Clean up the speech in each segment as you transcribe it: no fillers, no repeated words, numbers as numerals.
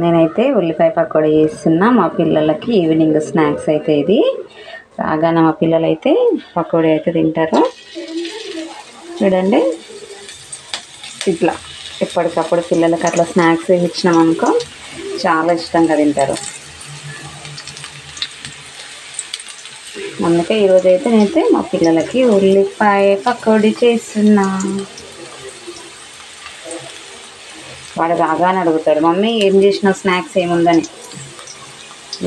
నేనైతే ఉల్లిపాయ పకోడీ చేస్తున్నా మా పిల్లలకి ఈవినింగ్ స్నాక్స్ అయితే ఇది రాగానే మా పిల్లలు అయితే పకోడీ అయితే తింటారు. చూడండి ఇట్లా ఎప్పటికప్పుడు పిల్లలకి అట్లా స్నాక్స్ ఇచ్చినామనుకో చాలా ఇష్టంగా తింటారు. అందుకే ఈరోజైతే నేనైతే మా పిల్లలకి ఉల్లిపాయ పకోడీ చేస్తున్నా. వాడు రాగానే అడుగుతాడు, మమ్మీ ఏం చేసిన స్నాక్స్ ఏముందని.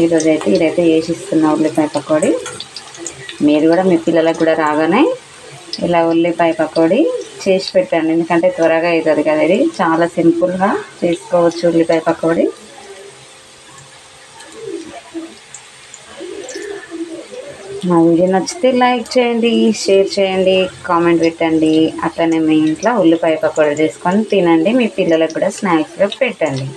ఈరోజైతే ఇదైతే చేసిస్తున్నా ఉల్లిపాయ పకోడీ. మీరు కూడా మీ పిల్లలకు కూడా రాగానే ఇలా ఉల్లిపాయ పకోడీ చేసి పెట్టండి, ఎందుకంటే త్వరగా అవుతుంది కదా. ఇది చాలా సింపుల్గా చేసుకోవచ్చు ఉల్లిపాయ పకోడీ. మా వీడియో నచ్చితే లైక్ చేయండి, షేర్ చేయండి, కామెంట్ పెట్టండి. అట్లనే మీ ఇంట్లో ఉల్లిపాయ పకోడీ చేసుకొని తినండి, మీ పిల్లలకు కూడా స్నాక్స్గా పెట్టండి.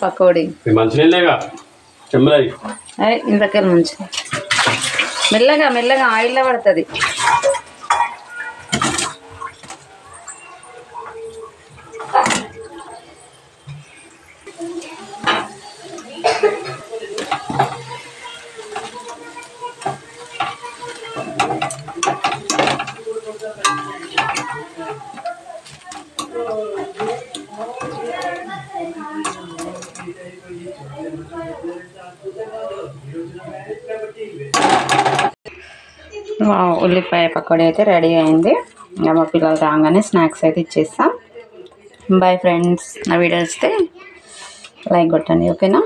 పకోడీ మంచినీళ్ళేగా చెమ్మలది ఇంతకెళ్ళి మంచి మెల్లగా మెల్లగా ఆయిల్లో పడుతుంది. ఉల్లిపాయ పకోడీ అయితే రెడీ అయింది. మా పిల్లలు రాగానే స్నాక్స్ అయితే ఇచ్చేస్తాం. బాయ్ ఫ్రెండ్స్, నా వీడియో వస్తే లైక్ కొట్టండి, ఓకేనా.